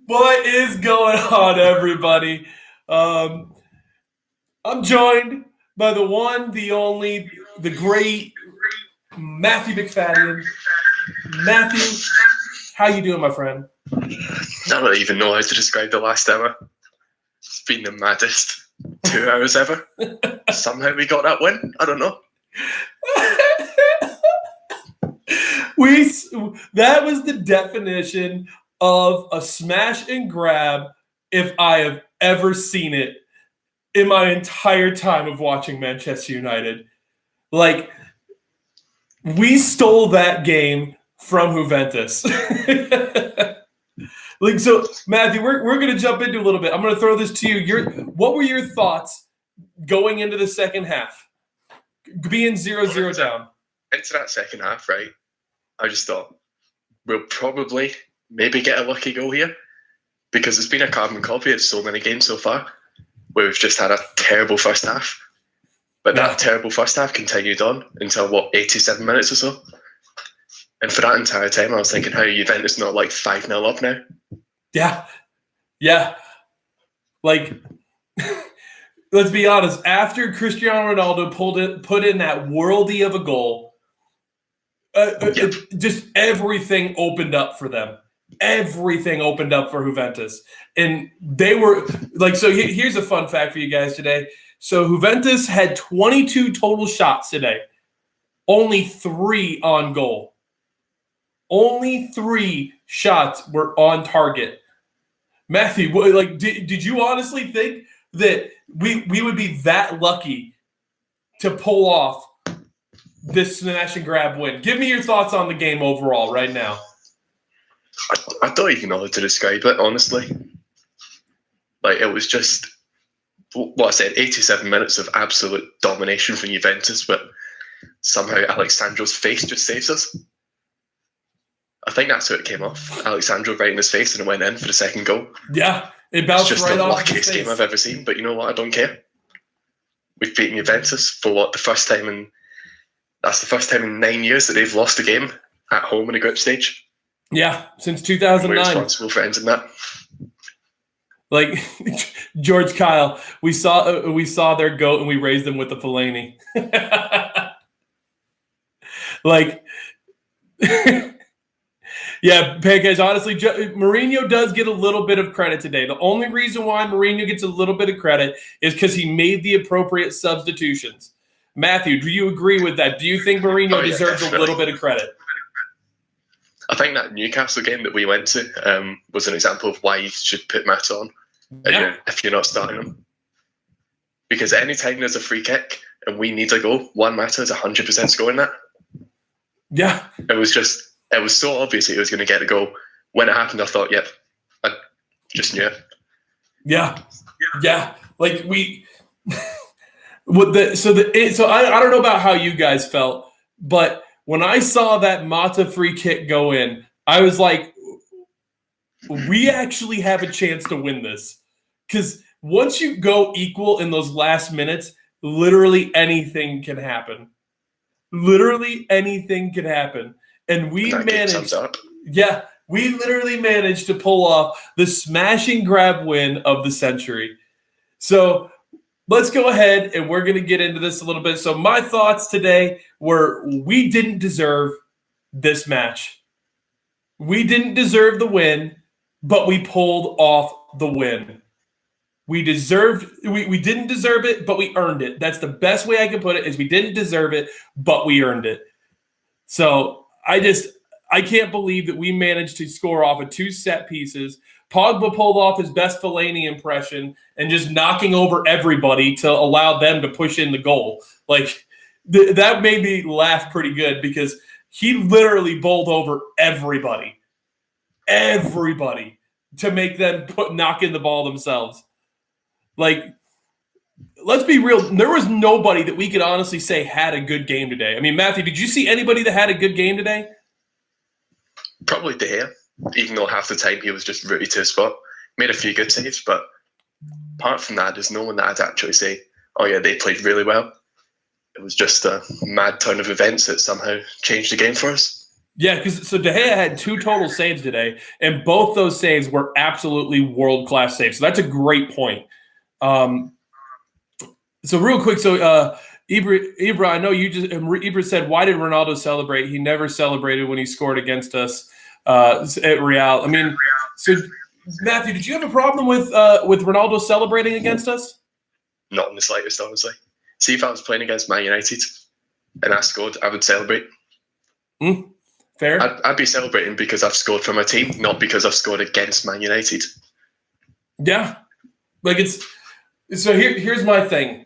What is going on, everybody? I'm joined by the one, the only, the great Matthew McFadden. Matthew, how you doing, my friend? I don't even know how to describe the last hour. It's been the maddest 2 hours ever. Somehow we got that win. I don't know. That was the definition of a smash and grab if I have ever seen it in my entire time of watching Manchester United. Like, we stole that game from Juventus. So Matthew, we're going to jump into a little bit. I'm going to throw this to you. What were your thoughts going into the second half, being 0-0 down? Into that second half, right? I just thought we'll probably maybe get a lucky goal here, because it's been a carbon copy of so many games so far where we've just had a terrible first half. But that terrible first half continued on until, 87 minutes or so? And for that entire time, I was thinking, how are Juventus not like 5-0 up now? Yeah. Like, let's be honest. After Cristiano Ronaldo put in that worldie of a goal, just everything opened up for them. Everything opened up for Juventus. And they were like, so here's a fun fact for you guys today. So Juventus had 22 total shots today. Only 3 on goal. Only 3 shots were on target. Matthew, did you honestly think that we would be that lucky to pull off this smash and grab win? Give me your thoughts on the game overall right now. I don't even know how to describe it, honestly. Like, it was just, what I said, 87 minutes of absolute domination from Juventus, but somehow Alexandro's face just saves us. I think that's how it came off. Alexandro right in his face, and it went in for the second goal. Yeah, it bounced right off his face. It's just the luckiest game I've ever seen, but you know what? I don't care. We've beaten Juventus for the first time in 9 years that they've lost a game at home in a group stage. Yeah, since 2009. We're responsible for ending that. Like, George Kyle, we saw their goat and we raised them with the Fellaini. Like, yeah, Pancakes, honestly, Mourinho does get a little bit of credit today. The only reason why Mourinho gets a little bit of credit is because he made the appropriate substitutions. Matthew, do you agree with that? Do you think Mourinho deserves a little bit of credit? I think that Newcastle game that we went to was an example of why you should put Mata on if you're not starting him. Because anytime there's a free kick and we need a goal, Juan Mata is 100% scoring that. Yeah. It was so obvious he was going to get a goal. When it happened, I thought, yep, I just knew it. Yeah. Like, so I don't know about how you guys felt, but when I saw that Mata free kick go in, I was like, we actually have a chance to win this. Because once you go equal in those last minutes, literally anything can happen. Literally anything can happen. And we literally managed to pull off the smash and grab win of the century. So let's go ahead and we're going to get into this a little bit. So my thoughts today were we didn't deserve this match. We didn't deserve the win, but we pulled off the win. We didn't deserve it, but we earned it. That's the best way I can put it, is we didn't deserve it, but we earned it. So I can't believe that we managed to score off of 2 set pieces. Pogba pulled off his best Fellaini impression and just knocking over everybody to allow them to push in the goal. Like, that made me laugh pretty good, because he literally bowled over everybody to make them knock in the ball themselves. Like, let's be real. There was nobody that we could honestly say had a good game today. I mean, Matthew, did you see anybody that had a good game today? Probably De Gea, even though half the time he was just rooted to his spot. Made a few good saves, but apart from that, there's no one that I'd actually say, oh yeah, they played really well. It was just a mad turn of events that somehow changed the game for us. Yeah, because so De Gea had 2 total saves today, and both those saves were absolutely world-class saves. So that's a great point. So real quick, Ibra, I know you just Ibra said, "Why did Ronaldo celebrate? He never celebrated when he scored against us at Real." I mean, so Matthew, did you have a problem with Ronaldo celebrating against us? Not in the slightest, honestly. See, if I was playing against Man United and I scored, I would celebrate. Fair. I'd be celebrating because I've scored for my team, not because I've scored against Man United. Yeah, like so. Here's my thing.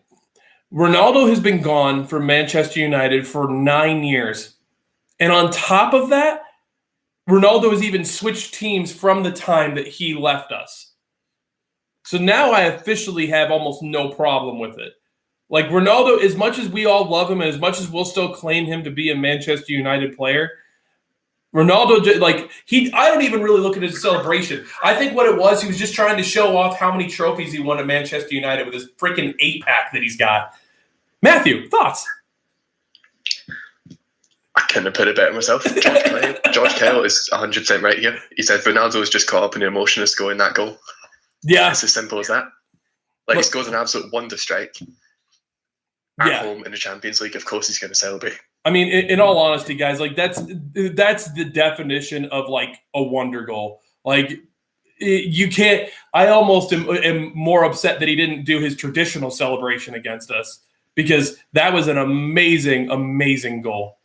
Ronaldo has been gone from Manchester United for 9 years, and on top of that, Ronaldo has even switched teams from the time that he left us. So now I officially have almost no problem with it. Like Ronaldo, as much as we all love him and as much as we'll still claim him to be a Manchester United player, Ronaldo, I don't even really look at his celebration. I think what it was, he was just trying to show off how many trophies he won at Manchester United with his freaking 8-pack that he's got. Matthew, thoughts? I couldn't have put it better myself. George Kyle is 100% right here. He said Ronaldo was just caught up in the emotion of scoring that goal. Yeah. It's as simple as that. He scores an absolute wonder strike at home in the Champions League. Of course he's going to celebrate. I mean, in all honesty, guys, that's the definition of a wonder goal. You can't. I almost am more upset that he didn't do his traditional celebration against us, because that was an amazing, amazing goal.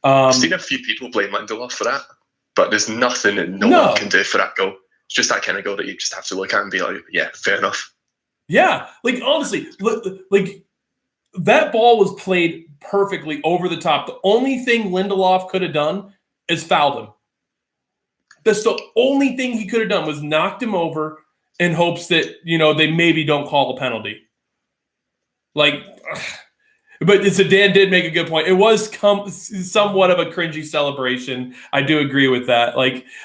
I've seen a few people blame Lindelof for that, but there's nothing that no one can do for that goal. It's just that kind of goal that you just have to look at and be like, yeah, fair enough. Yeah, honestly, that ball was played perfectly over the top. The only thing Lindelof could have done is fouled him. That's the only thing he could have done, was knocked him over in hopes that, they maybe don't call a penalty. But so Dan did make a good point. It was somewhat of a cringy celebration. I do agree with that.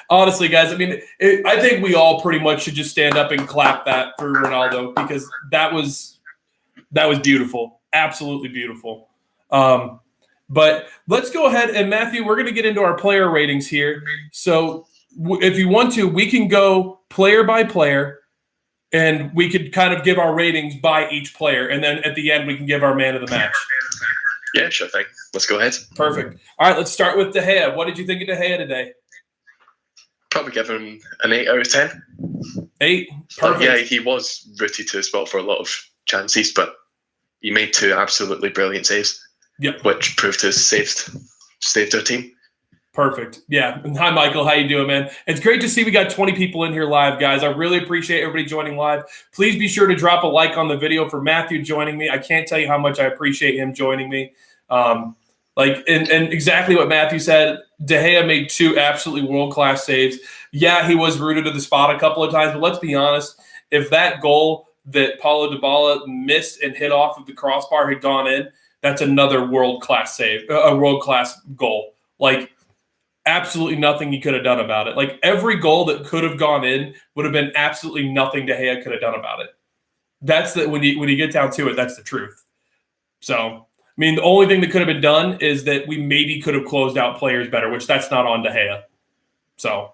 Honestly, guys, I mean, I think we all pretty much should just stand up and clap that for Ronaldo, because that was beautiful. Absolutely beautiful. But let's go ahead, and Matthew, we're going to get into our player ratings here. So if you want to, we can go player by player, and we could kind of give our ratings by each player. And then at the end, we can give our man of the match. Yeah, sure thing. Let's go ahead. Perfect. All right, let's start with De Gea. What did you think of De Gea today? Probably give him an 8 out of 10. 8? Perfect. Yeah, he was rooted to the spot for a lot of chances, but he made 2 absolutely brilliant saves. Yep. Which proved to have saved our team. Perfect. Yeah. And hi, Michael. How you doing, man? It's great to see we got 20 people in here live, guys. I really appreciate everybody joining live. Please be sure to drop a like on the video for Matthew joining me. I can't tell you how much I appreciate him joining me. And exactly what Matthew said, De Gea made 2 absolutely world-class saves. Yeah, he was rooted to the spot a couple of times, but let's be honest, if that goal that Paulo Dybala missed and hit off of the crossbar had gone in, that's another world-class save, a world-class goal. Absolutely nothing he could have done about it. Every goal that could have gone in would have been absolutely nothing De Gea could have done about it. That's when you get down to it, that's the truth. So, I mean, the only thing that could have been done is that we maybe could have closed out players better, which that's not on De Gea. So,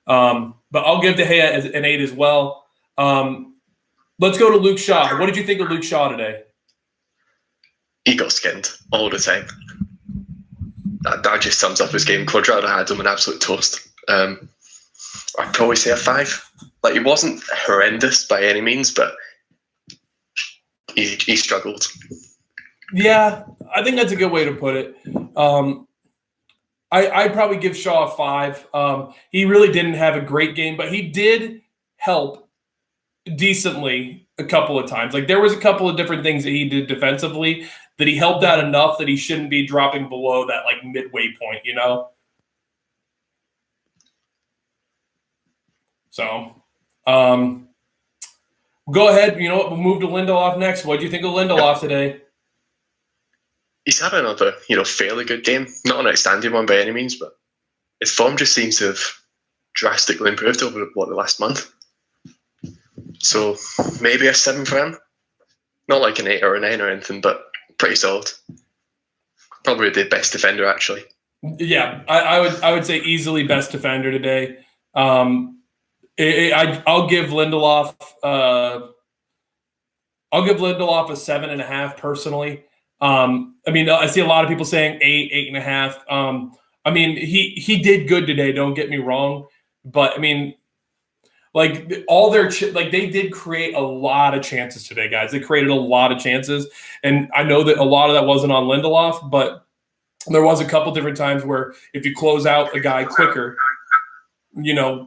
but I'll give De Gea an 8 as well. Let's go to Luke Shaw. What did you think of Luke Shaw today? He got skinned all the time. That just sums up his game. Cuadrado had him an absolute toast. I'd probably say a 5. He wasn't horrendous by any means, but he struggled. Yeah, I think that's a good way to put it. I'd probably give Shaw a 5. He really didn't have a great game, but he did help decently a couple of times. There was a couple of different things that he did defensively that he helped out enough that he shouldn't be dropping below that midway point, So, go ahead. You know what? We'll move to Lindelof next. What do you think of Lindelof today? He's had another, fairly good game. Not an outstanding one by any means, but his form just seems to have drastically improved over the last month. So maybe a 7 for him. Not an 8 or a 9 or anything, but pretty solid. Probably the best defender, actually. Yeah, I would say easily best defender today. I'll give Lindelof. I'll give Lindelof a 7.5 personally. I mean, I see a lot of people saying 8, 8.5. I mean, he did good today. Don't get me wrong, but I mean, like all their like they did create a lot of chances today, guys. They created a lot of chances, and I know that a lot of that wasn't on Lindelof, but there was a couple different times where if you close out a guy quicker, you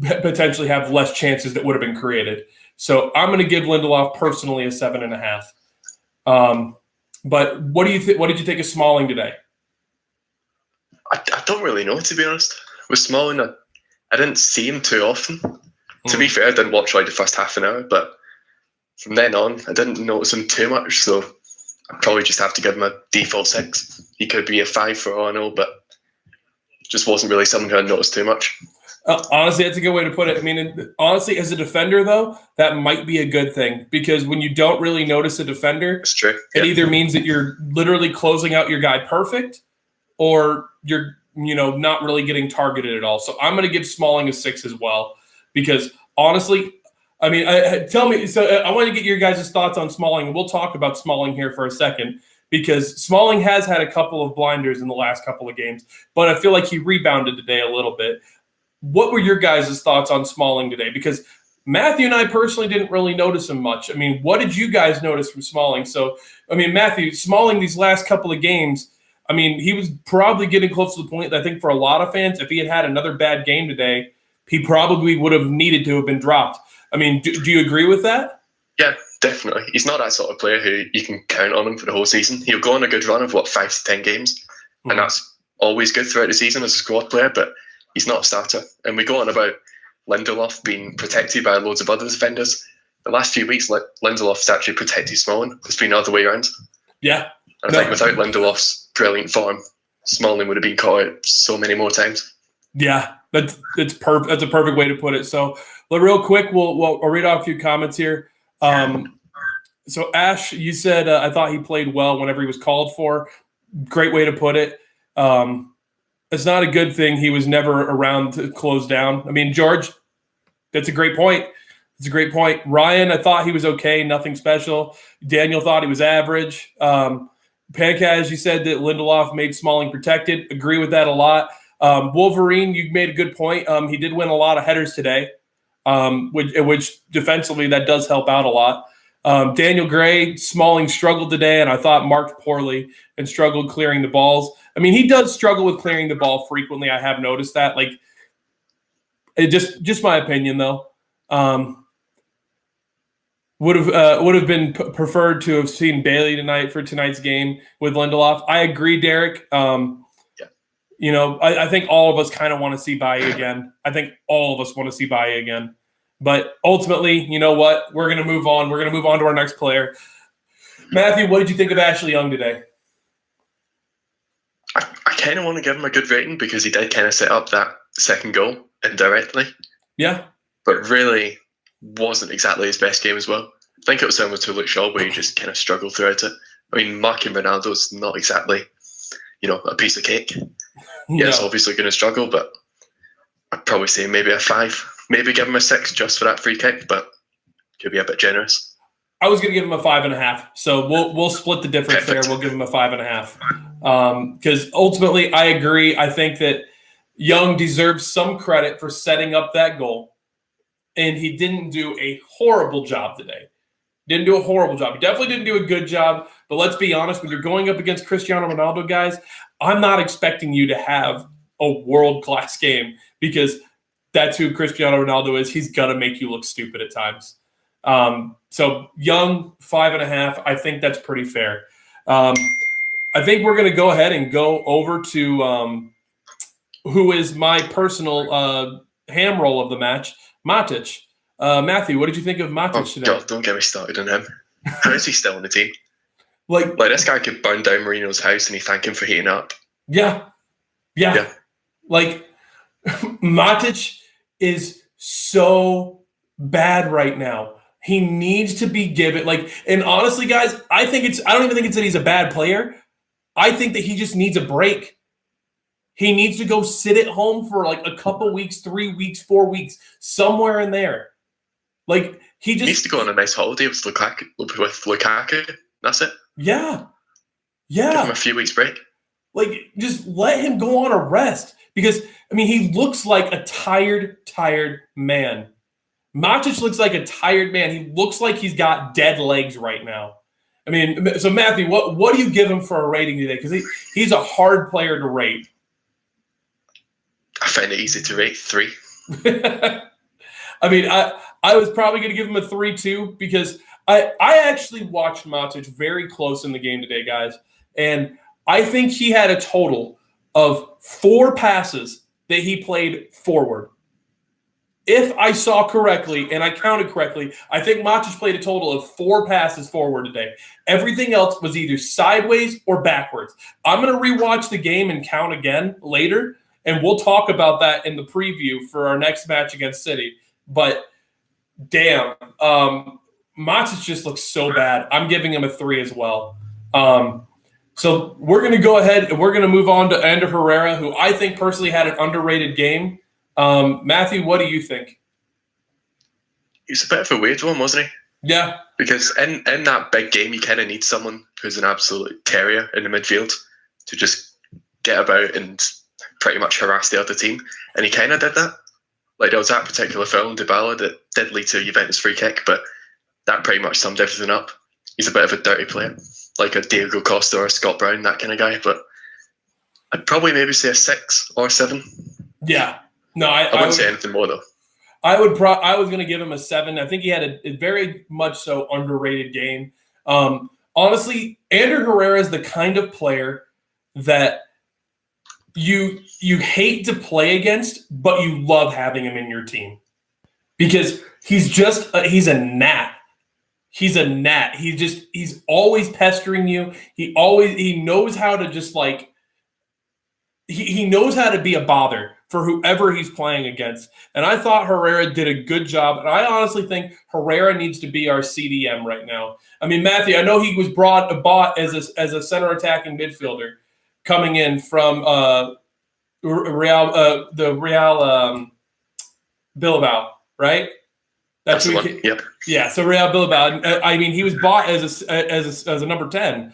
potentially have less chances that would have been created. So I'm going to give Lindelof personally a 7.5. But what do you think? What did you think of Smalling today? I don't really know, to be honest. With Smalling, I didn't see him too often. To be fair, I didn't watch like the first half an hour, but from then on, I didn't notice him too much. So I'd probably just have to give him a default 6. He could be a 5 for all I know, but just wasn't really someone who I noticed too much. Honestly, that's a good way to put it. I mean, honestly, as a defender, though, that might be a good thing because when you don't really notice a defender, It's true. it either means that you're literally closing out your guy perfect or you're, not really getting targeted at all. So I'm going to give Smalling a 6 as well because honestly, I mean, tell me. So I want to get your guys' thoughts on Smalling. We'll talk about Smalling here for a second because Smalling has had a couple of blinders in the last couple of games, but I feel like he rebounded today a little bit. What were your guys' thoughts on Smalling today? Because Matthew and I personally didn't really notice him much. I mean, what did you guys notice from Smalling? So, I mean, Matthew, Smalling these last couple of games, I mean, he was probably getting close to the point that I think for a lot of fans, if he had had another bad game today, he probably would have needed to have been dropped. I mean, do you agree with that? Yeah, definitely. He's not that sort of player who you can count on him for the whole season. He'll go on a good run of, 5 to 10 games, and that's always good throughout the season as a squad player, but he's not a starter. And we go on about Lindelof being protected by loads of other defenders. The last few weeks, Lindelof's actually protected Smalling. It's been the other way around. Yeah. And I think without Lindelof's brilliant form, Smalling would have been caught out so many more times. Yeah, that's perfect. That's a perfect way to put it. So, real quick, we'll read off a few comments here. So, Ash, you said I thought he played well whenever he was called for. Great way to put it. It's not a good thing he was never around to close down. I mean, George, that's a great point. It's a great point. Ryan, I thought he was okay, nothing special. Daniel thought he was average. Pankaz, you said that Lindelof made Smalling protected. Agree with that a lot. Wolverine, you made a good point. He did win a lot of headers today, which defensively that does help out a lot. Daniel Gray, Smalling struggled today, and I thought marked poorly and struggled clearing the balls. I mean, he does struggle with clearing the ball frequently. I have noticed that. Like, it just my opinion, though. Would have been preferred to have seen Bailey tonight for tonight's game with Lindelof. I agree, Derek. I think all of us kind of want to see Bailly again. I think all of us want to see Bailly again. But ultimately, you know what? We're going to move on. We're going to move on to our next player. Matthew, what did you think of Ashley Young today? I kind of want to give him a good rating because he did kind of set up that second goal indirectly. Yeah. But really wasn't exactly his best game as well. I think it was similar to Luke Shaw where he just kind of struggled throughout it. I mean, marking Ronaldo's not exactly, a piece of cake. Yeah, it's obviously going to struggle, but I'd probably say maybe a 5. Maybe give him a 6 just for that free kick, but could be a bit generous. I was going to give him a 5.5, so we'll split the difference there. We'll give him a 5.5 because ultimately, I agree. I think that Young deserves some credit for setting up that goal, and he didn't do a horrible job today. Didn't do a horrible job. He definitely didn't do a good job, but let's be honest. When you're going up against Cristiano Ronaldo, guys, I'm not expecting you to have a world-class game because that's who Cristiano Ronaldo is. He's going to make you look stupid at times. So Young, 5.5. I think that's pretty fair. I think we're going to go ahead and go over to who is my personal ham roll of the match, Matic. Matthew, what did you think of Matic today? God, don't get me started on him. How is he still on the team? Like this guy could burn down Marino's house and he thank him for heating up. Yeah. Like Matic is so bad right now. He needs to be given and honestly, guys, I don't even think it's that he's a bad player. I think that he just needs a break. He needs to go sit at home for like a couple weeks, 3 weeks, 4 weeks, somewhere in there. Like he needs to go on a nice holiday with Lukaku. That's it. Yeah. Give him Yeah. a few weeks break. Like, just let him go on a rest. Because, I mean, he looks like a tired man. Matic looks like a tired man. He looks like he's got dead legs right now. I mean, so Matthew, what do you give him for a rating today? Because he's a hard player to rate. I find it easy to rate 3. I mean, I was probably going to give him a 3 too, because I actually watched Matic very close in the game today, guys. And I think he had a total of 4 passes that he played forward. If I saw correctly and I counted correctly, I think Matic played a total of 4 passes forward today. Everything else was either sideways or backwards. I'm going to rewatch the game and count again later, and we'll talk about that in the preview for our next match against City. But damn, Matic just looks so bad. I'm giving him a 3 as well. So we're going to go ahead and we're going to move on to Ander Herrera, who I think personally had an underrated game. Matthew, what do you think? He's a bit of a weird one, wasn't he? Yeah. Because in that big game, you kind of need someone who's an absolute terrier in the midfield to just get about and pretty much harass the other team. And he kind of did that. Like, there was that particular foul on Dybala that did lead to a Juventus free kick, but that pretty much summed everything up. He's a bit of a dirty player, like a Diego Costa or a Scott Brown, that kind of guy. But I'd probably maybe say a 6 or 7. Yeah. No, I wouldn't say anything more, though. I was going to give him a 7. I think he had a very much so underrated game. Honestly, Ander Herrera is the kind of player that you hate to play against, but you love having him in your team because he's a gnat. He's a gnat. He's always pestering you. He knows how to just like he knows how to be a bother for whoever he's playing against. And I thought Herrera did a good job. And I honestly think Herrera needs to be our CDM right now. I mean, Matthew, I know he was bought as a center attacking midfielder coming in from Real Bilbao, right? That's the one. Yep. Yeah, so Real Bilbao. I mean, he was bought as a number 10.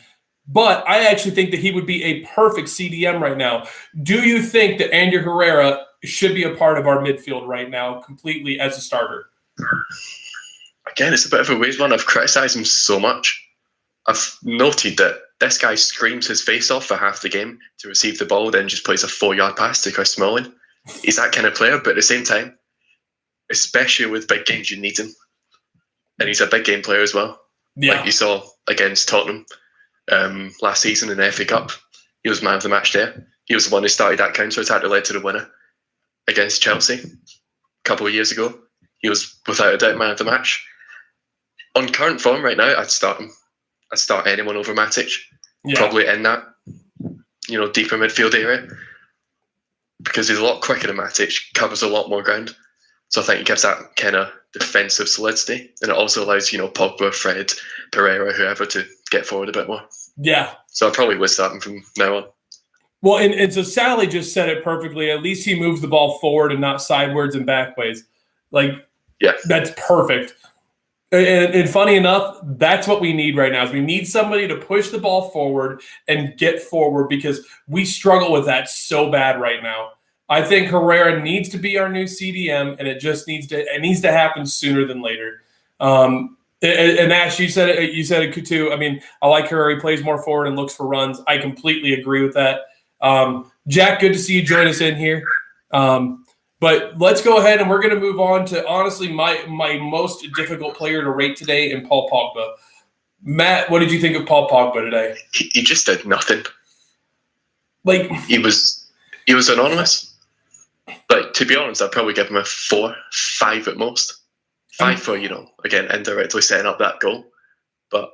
But I actually think that he would be a perfect CDM right now. Do you think that Ander Herrera should be a part of our midfield right now completely as a starter? Again, it's a bit of a weird one. I've criticised him so much. I've noted that this guy screams his face off for half the game to receive the ball, then just plays a 4-yard pass to Chris Smalling. He's that kind of player, but at the same time, especially with big games, you need him. And he's a big game player as well. Yeah. Like you saw against Tottenham. Last season in the FA Cup, he was man of the match there. He was the one who started that counter-attack that led to the winner against Chelsea a couple of years ago. He was without a doubt man of the match. On current form right now, I'd start him. I'd start anyone over Matic, probably in that deeper midfield area, because he's a lot quicker than Matic, covers a lot more ground. So I think he gives that kind of defensive solidity, and it also allows Pogba, Fred, Pereira, whoever to get forward a bit more. Yeah. So I probably would start him from now on. Well, and so Sally just said it perfectly. At least he moves the ball forward and not sideways and backways. Like, yeah, that's perfect. And funny enough, that's what we need right now. Is we need somebody to push the ball forward and get forward because we struggle with that so bad right now. I think Herrera needs to be our new CDM, and it needs to happen sooner than later. And Ash, you said it too. I mean, I like Herrera. He plays more forward and looks for runs. I completely agree with that. Jack, good to see you join us in here. But let's go ahead and we're going to move on to honestly my most difficult player to rate today in Paul Pogba. Matt, what did you think of Paul Pogba today? He just did nothing. Like he was anonymous. Like, to be honest, I'd probably give him a 4, 5 at most. 5 for, again, indirectly setting up that goal. But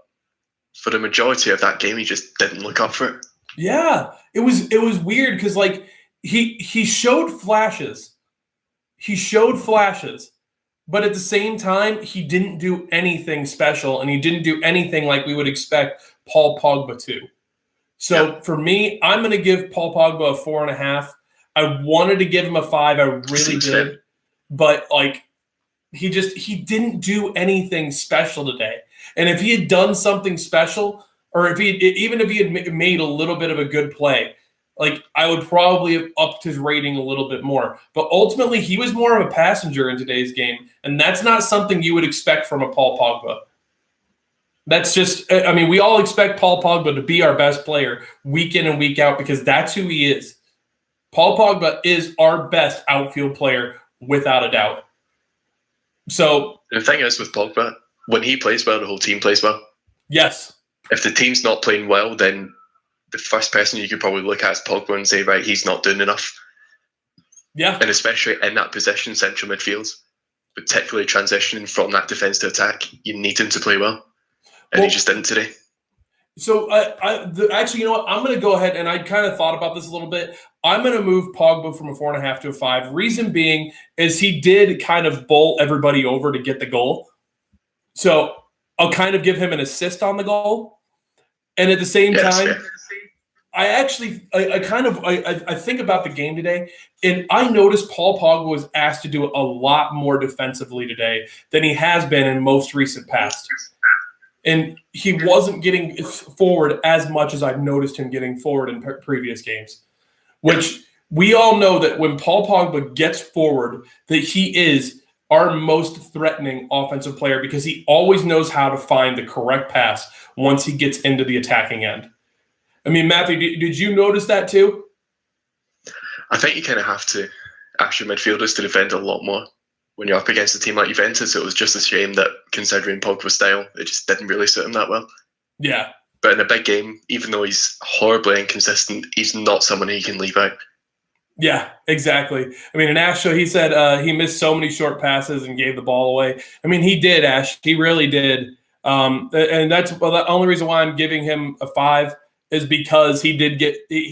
for the majority of that game, he just didn't look up for it. Yeah, it was weird because like he showed flashes. He showed flashes, but at the same time, he didn't do anything special, and he didn't do anything like we would expect Paul Pogba to. So for me, I'm going to give Paul Pogba a 4.5. I wanted to give him a 5. I really did. But like he didn't do anything special today. And if he had done something special, or even if he had made a little bit of a good play, like I would probably have upped his rating a little bit more. But ultimately, he was more of a passenger in today's game, and that's not something you would expect from a Paul Pogba. That's just, I mean, we all expect Paul Pogba to be our best player week in and week out because that's who he is. Paul Pogba is our best outfield player without a doubt. So the thing is with Pogba, when he plays well, the whole team plays well. Yes. If the team's not playing well, then the first person you could probably look at is Pogba and say, right, he's not doing enough. Yeah. And especially in that position, central midfield, particularly transitioning from that defence to attack, you need him to play well. And he just didn't today. So, actually, you know what? I'm going to go ahead, and I kind of thought about this a little bit. I'm going to move Pogba from a 4.5 to a 5. Reason being is he did kind of bowl everybody over to get the goal. So I'll kind of give him an assist on the goal. And at the same time, I think about the game today, and I noticed Paul Pogba was asked to do a lot more defensively today than he has been in most recent past. And he wasn't getting forward as much as I've noticed him getting forward in previous games, which we all know that when Paul Pogba gets forward, that he is our most threatening offensive player because he always knows how to find the correct pass once he gets into the attacking end. I mean, Matthew, did you notice that too? I think you kind of have to ask your midfielders to defend a lot more. When you're up against a team like Juventus, it was just a shame that, considering Pogba's style, it just didn't really suit him that well. Yeah. But in a big game, even though he's horribly inconsistent, he's not someone who you can leave out. Yeah, exactly. I mean, in Ash show, he said he missed so many short passes and gave the ball away. I mean, he did, Ash. He really did. And that's the only reason why I'm giving him a 5 is because he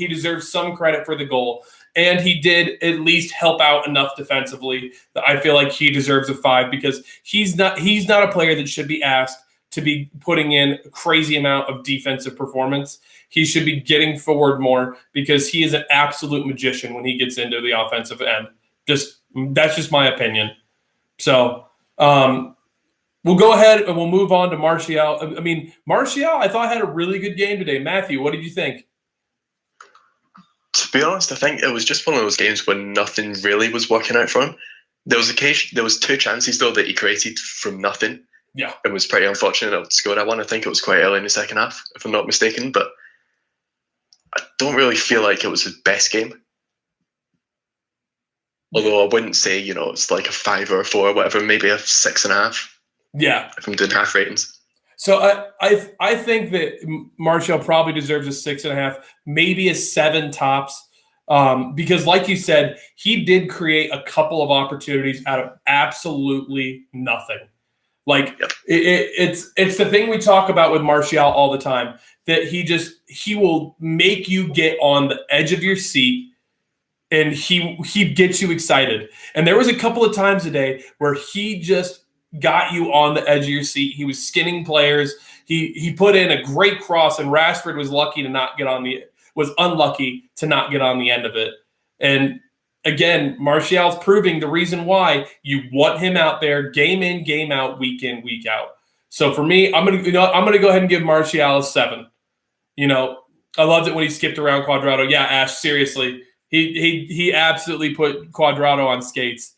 deserves some credit for the goal. And he did at least help out enough defensively that I feel like he deserves a 5 because he's not a player that should be asked to be putting in a crazy amount of defensive performance. He should be getting forward more because he is an absolute magician when he gets into the offensive end. That's just my opinion. So we'll go ahead and we'll move on to Martial. I mean, Martial, I thought had a really good game today. Matthew, what did you think? To be honest, I think it was just one of those games when nothing really was working out for him. There was 2 chances though that he created from nothing. Yeah, it was pretty unfortunate to score that one. I think it was quite early in the second half, if I'm not mistaken. But I don't really feel like it was his best game. Although I wouldn't say, it's like a 5 or a 4 or whatever, maybe a 6.5. Yeah, if I'm doing half ratings. So I think that Martial probably deserves a 6.5, maybe a 7 tops, because like you said, he did create a couple of opportunities out of absolutely nothing. Like it's the thing we talk about with Martial all the time, that he will make you get on the edge of your seat and he gets you excited. And there was a couple of times today where he just got you on the edge of your seat. He was skinning players. He put in a great cross, and Rashford was unlucky to not get on the end of it. And again, Martial's proving the reason why you want him out there, game in, game out, week in, week out. So for me, I'm gonna go ahead and give Martial a 7. I loved it when he skipped around Cuadrado. Yeah, Ash, seriously, he absolutely put Cuadrado on skates.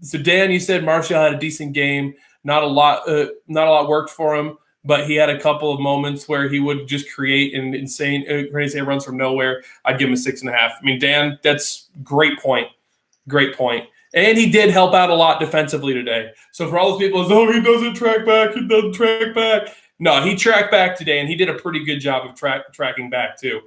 So Dan, you said Martial had a decent game. Not a lot worked for him, but he had a couple of moments where he would just create an insane runs from nowhere. I'd give him a 6.5. I mean, Dan, that's great point. Great point. And he did help out a lot defensively today. So for all those people, he doesn't track back. He doesn't track back. No, he tracked back today, and he did a pretty good job of tracking back too.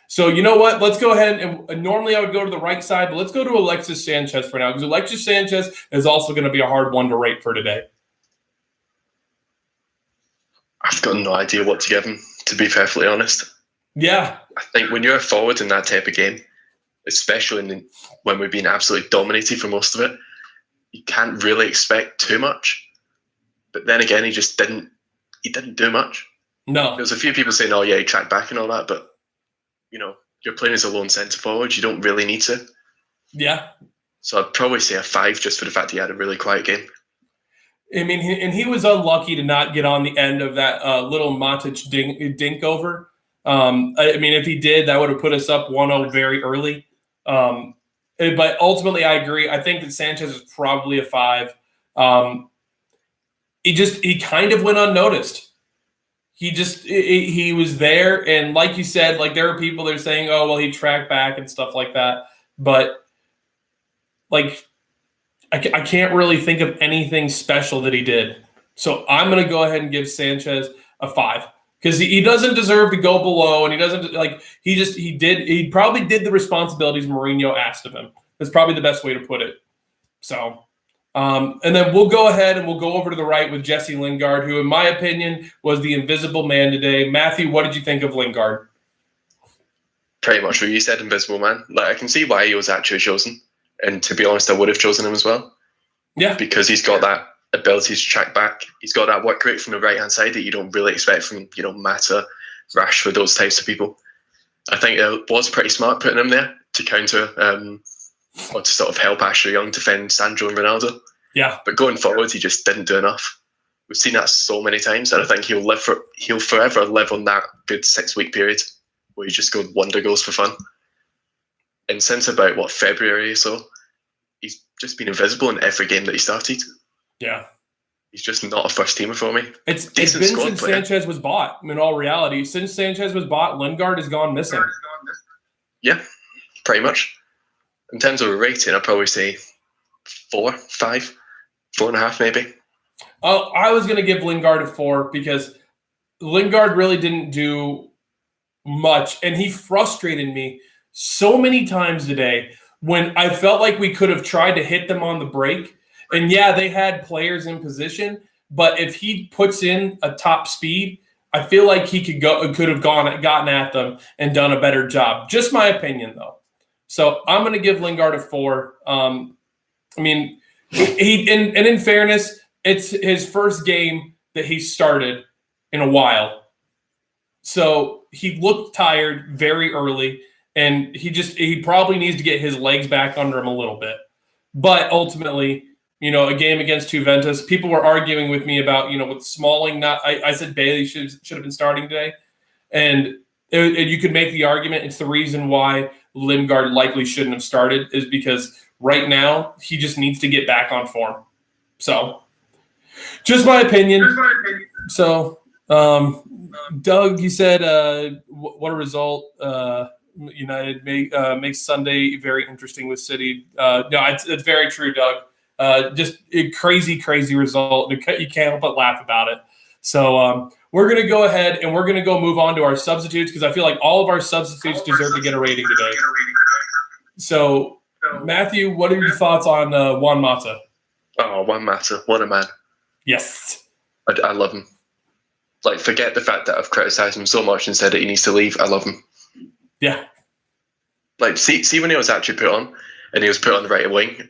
So you know what? Let's go ahead and normally I would go to the right side, but let's go to Alexis Sanchez for now, because Alexis Sanchez is also going to be a hard one to rate for today. I've got no idea what to give him, to be perfectly honest. Yeah. I think when you're forward in that type of game, especially when we've been absolutely dominated for most of it, you can't really expect too much. But then again, he didn't do much. No. There's a few people saying, "Oh yeah, he tracked back and all that," but you're playing as a lone centre forward. You don't really need to. Yeah. So I'd probably say a 5 just for the fact he had a really quiet game. I mean, and he was unlucky to not get on the end of that little Matic dink over. I mean, if he did, that would have put us up 1-0 very early. But ultimately, I agree. I think that Sanchez is probably a 5. He kind of went unnoticed. He was there, and like you said, like there are people that are saying, "Oh, well, he tracked back and stuff like that," but like I can't really think of anything special that he did. So I'm going to go ahead and give Sanchez a 5 because he doesn't deserve to go below, and he doesn't he probably did the responsibilities Mourinho asked of him. That's probably the best way to put it. So, and then we'll go ahead and we'll go over to the right with Jesse Lingard, who in my opinion was the invisible man today. Matthew, what did you think of Lingard? Pretty much what you said, invisible man. Like I can see why he was actually chosen. And to be honest, I would have chosen him as well. Yeah. Because he's got that ability to track back. He's got that work rate from the right-hand side that you don't really expect from, Mata, Rashford, those types of people. I think it was pretty smart putting him there to counter or to sort of help Ashley Young defend Sandro and Ronaldo. Yeah. But going forward, he just didn't do enough. We've seen that so many times, and I think he'll forever live on that good 6-week period where he just scored wonder goals for fun. And since about, February or so, he's just been invisible in every game that he started. Yeah. He's just not a first teamer for me. It's been since Sanchez was bought. In all reality, since Sanchez was bought, Lingard has gone missing. Yeah, pretty much. In terms of a rating, I'd probably say 4, 5, 4.5 maybe. I was going to give Lingard a 4 because Lingard really didn't do much, and he frustrated me so many times today when I felt like we could have tried to hit them on the break. And yeah, they had players in position, but if he puts in a top speed, I feel like he could have gotten at them and done a better job. Just my opinion, though. So I'm going to give Lingard a 4. I mean, in fairness, it's his first game that he started in a while. So he looked tired very early, and he probably needs to get his legs back under him a little bit. But ultimately, a game against Juventus, people were arguing with me about, with Smalling I said Bailey should have been starting today. And you could make the argument it's the reason why Lingard likely shouldn't have started is because right now he just needs to get back on form. So, just my opinion. So, Doug, you said what a result. United makes Sunday very interesting with City. No, it's very true, Doug. Just a crazy result. You can't help but laugh about it. So we're going to go ahead and we're going to go move on to our substitutes because I feel like all of our substitutes deserve to get a rating today. So, Matthew, what are your thoughts on Juan Mata? Oh, Juan Mata, what a man. Yes. I love him. Like, forget the fact that I've criticised him so much and said that he needs to leave. I love him. Yeah. Like, see when he was actually put on, and he was put on the right wing,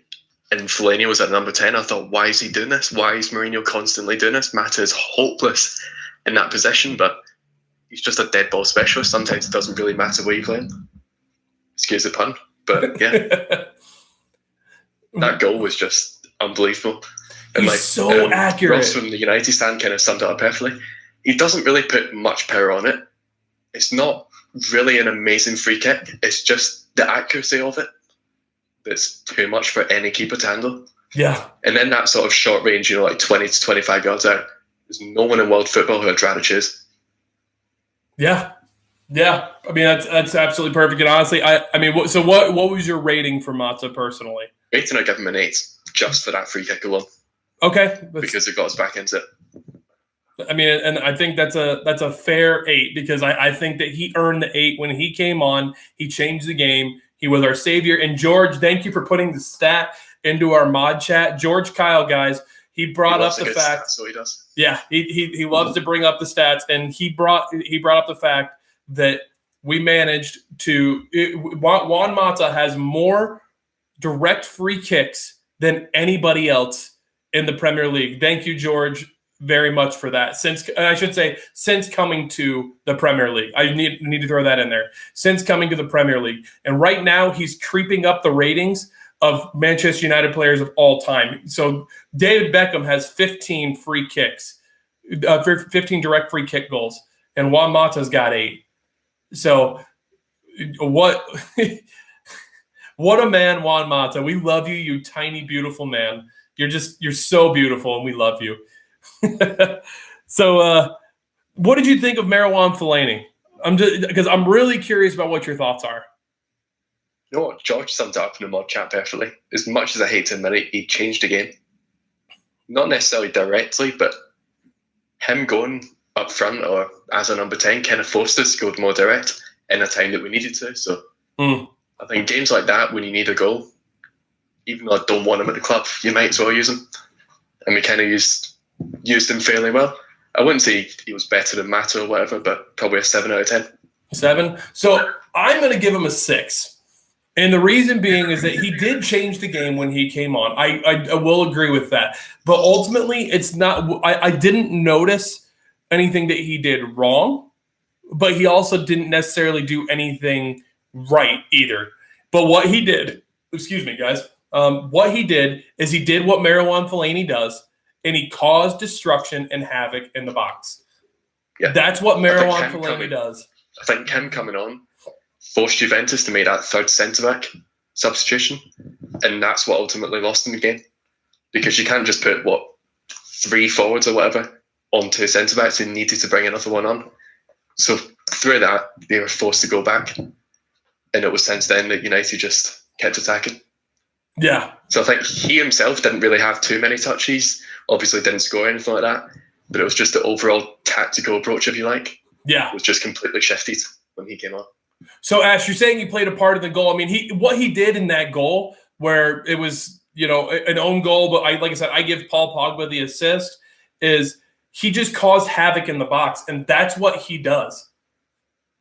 and Fellaini was at number 10, I thought, why is he doing this? Why is Mourinho constantly doing this? Mata is hopeless in that position, but he's just a dead ball specialist. Sometimes it doesn't really matter where you play him. Excuse the pun, but yeah. That goal was just unbelievable. And he's so accurate. Ross from the United stand kind of summed it up perfectly. He doesn't really put much power on it. It's not really an amazing free kick. It's just the accuracy of it that's too much for any keeper to handle. Yeah. And then that sort of short range, like 20 to 25 yards out, there's no one in world football who I'd rather choose. Yeah. Yeah. I mean, that's absolutely perfect. And honestly, so what was your rating for Mata personally? Rating, I'd give him an 8 just for that free kick alone. Okay. Because it got us back into it. I mean, and I think that's a fair 8 because I think that he earned the 8 when he came on. He changed the game. He was our savior. And George, thank you for putting the stat into our mod chat. George Kyle, guys, he brought up the fact. So he does. Yeah, he loves to bring up the stats, and he brought up the fact that we managed to. Juan Mata has more direct free kicks than anybody else in the Premier League. Thank you, George. very much for that. Since coming to the Premier League. I need to throw that in there. Since coming to the Premier League. And right now he's creeping up the ratings of Manchester United players of all time. So David Beckham has 15 free kicks, 15 direct free kick goals, and Juan Mata's got 8. So what a man, Juan Mata. We love you, you tiny, beautiful man. You're so beautiful, and we love you. So what did you think of Marouane Fellaini? Because I'm really curious about what your thoughts are. You know what? George summed it up in the mod chat perfectly. As much as I hate to admit it, he changed the game. Not necessarily directly, but him going up front or as a number 10 kind of forced us to go more direct in a time that we needed to. So I think games like that, when you need a goal, even though I don't want him at the club, you might as well use him. And we kind of used him fairly well. I wouldn't say he was better than Mata or whatever, but probably a 7 out of 10. 7? So I'm going to give him a 6. And the reason being is that he did change the game when he came on. I will agree with that. But ultimately, it's not. I didn't notice anything that he did wrong, but he also didn't necessarily do anything right either. But what he did, excuse me, guys, what he did is he did what Marouane Fellaini does, and he caused destruction and havoc in the box. Yeah, that's what Marouane Fellaini does. I think him coming on forced Juventus to make that third centre-back substitution, and that's what ultimately lost them the game. Because you can't just put, 3 forwards or whatever onto centre-backs, and needed to bring another one on. So through that, they were forced to go back, and it was since then that United just kept attacking. Yeah. So I think he himself didn't really have too many touches, obviously didn't score anything like that, but it was just the overall tactical approach, if you like. Yeah. Was just completely shifted when he came on. So, Ash, you're saying he played a part in the goal. I mean, what he did in that goal, where it was, an own goal, but like I said, I give Paul Pogba the assist, is he just caused havoc in the box, and that's what he does.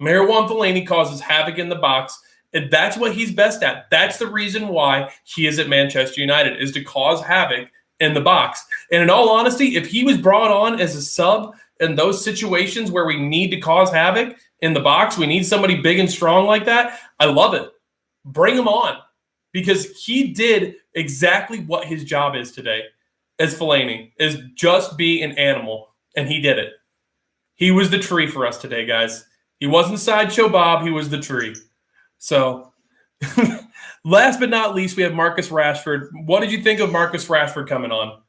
Marouane Fellaini causes havoc in the box, and that's what he's best at. That's the reason why he is at Manchester United, is to cause havoc in the box. And in all honesty, if he was brought on as a sub in those situations where we need to cause havoc in the box, we need somebody big and strong like that, I love it. Bring him on, because he did exactly what his job is today as Fellaini, is just be an animal, and he did it. He was the tree for us today, guys. He wasn't Sideshow Bob, he was the tree. So, last but not least, we have Marcus Rashford. What did you think of Marcus Rashford coming on?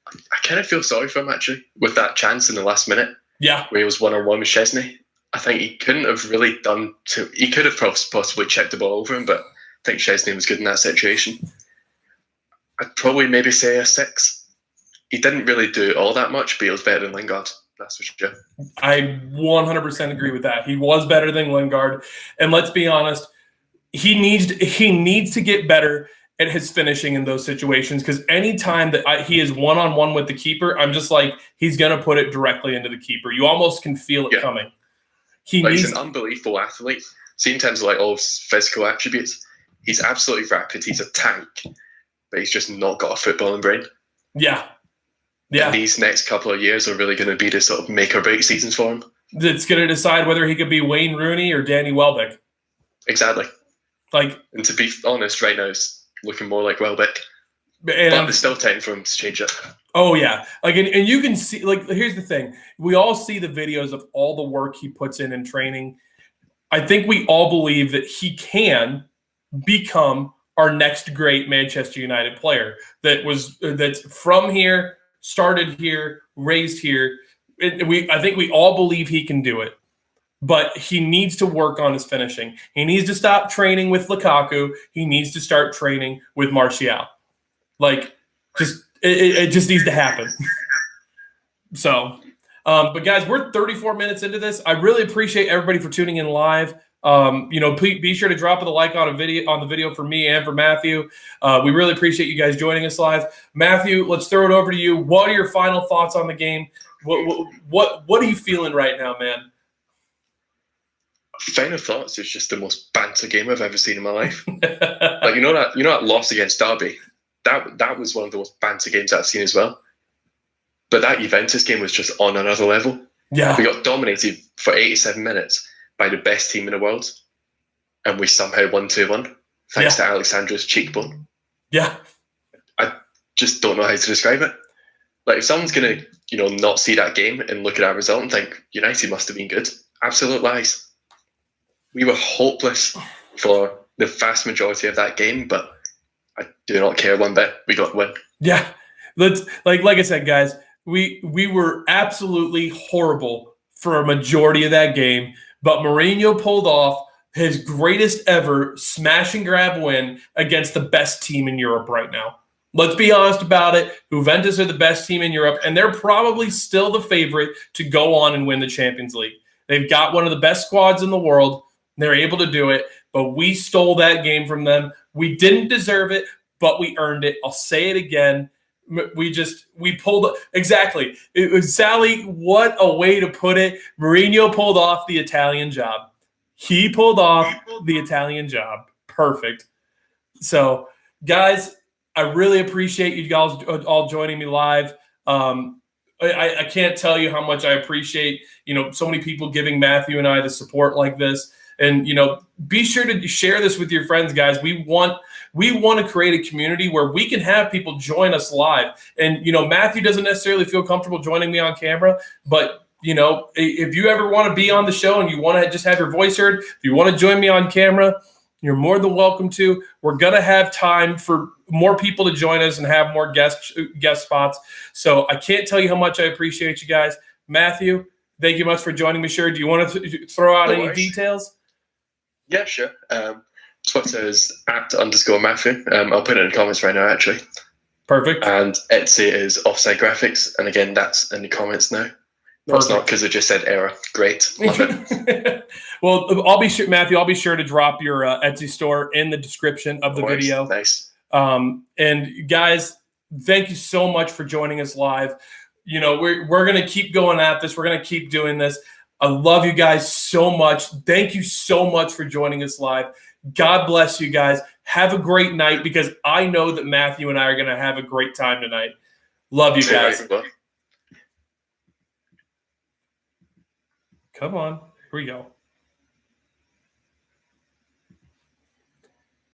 I kind of feel sorry for him, actually, with that chance in the last minute. Yeah. Where he was 1-on-1 with Chesney. I think he couldn't have really done too. He could have possibly checked the ball over him, but I think Chesney was good in that situation. I'd probably maybe say a 6. He didn't really do all that much, but he was better than Lingard. That's for sure. I 100% agree with that. He was better than Lingard, and let's be honest, he needs to get better at his finishing in those situations, because anytime that he is one-on-one with the keeper, I'm just like, he's going to put it directly into the keeper. You almost can feel it coming. He's an unbelievable athlete. See, in terms of all his physical attributes, he's absolutely rapid. He's a tank, but he's just not got a footballing brain. Yeah. Yeah. And these next couple of years are really going to be the sort of make or break seasons for him. It's going to decide whether he could be Wayne Rooney or Danny Welbeck. Exactly. And to be honest, right now it's looking more like Welbeck. But there's still time for him to change it. Oh, yeah. And you can see, here's the thing. We all see the videos of all the work he puts in training. I think we all believe that he can become our next great Manchester United player that's from here, started here, raised here. I think we all believe he can do it. But he needs to work on his finishing. He needs to stop training with Lukaku. He needs to start training with Martial. It just needs to happen. So, but guys, we're 34 minutes into this. I really appreciate everybody for tuning in live. Please be sure to drop a like on the video for me and for Matthew. We really appreciate you guys joining us live. Matthew, let's throw it over to you. What are your final thoughts on the game? What are you feeling right now, man? Final thoughts is just the most banter game I've ever seen in my life. that loss against Derby, that was one of the most banter games I've seen as well. But that Juventus game was just on another level. Yeah. We got dominated for 87 minutes by the best team in the world, and we somehow won 2-1 thanks to Alexandra's cheekbone. Yeah. I just don't know how to describe it. Like, if someone's going to, not see that game and look at our result and think United must have been good, absolute lies. We were hopeless for the vast majority of that game, but I do not care one bit. We got the win. Yeah. Let's like I said, guys, we were absolutely horrible for a majority of that game, but Mourinho pulled off his greatest ever smash and grab win against the best team in Europe right now. Let's be honest about it. Juventus are the best team in Europe, and they're probably still the favorite to go on and win the Champions League. They've got one of the best squads in the world. They're able to do it, but we stole that game from them. We didn't deserve it, but we earned it. I'll say it again. We pulled exactly. It was Sally. What a way to put it. Mourinho pulled off the Italian job. He pulled off the Italian job. Perfect. So, guys, I really appreciate you guys all joining me live. I can't tell you how much I appreciate, so many people giving Matthew and I the support like this. And, be sure to share this with your friends, guys. We want to create a community where we can have people join us live. And, Matthew doesn't necessarily feel comfortable joining me on camera, but, if you ever want to be on the show and you want to just have your voice heard, if you want to join me on camera, you're more than welcome to. We're going to have time for more people to join us and have more guest spots. So I can't tell you how much I appreciate you guys. Matthew, thank you much for joining me. Sure. Do you want to throw out any details? Yeah, sure. Twitter is @_Matthew. I'll put it in the comments right now, actually. Perfect. And Etsy is Offside Graphics. And again, that's in the comments now. No, it's not, because it just said error. Great. Love it. Well, I'll be sure, Matthew, I'll be sure to drop your Etsy store in the description of the video. Nice. And guys, thank you so much for joining us live. We're going to keep going at this. We're going to keep doing this. I love you guys so much. Thank you so much for joining us live. God bless you guys. Have a great night, because I know that Matthew and I are going to have a great time tonight. Love you guys. Come on. Here we go.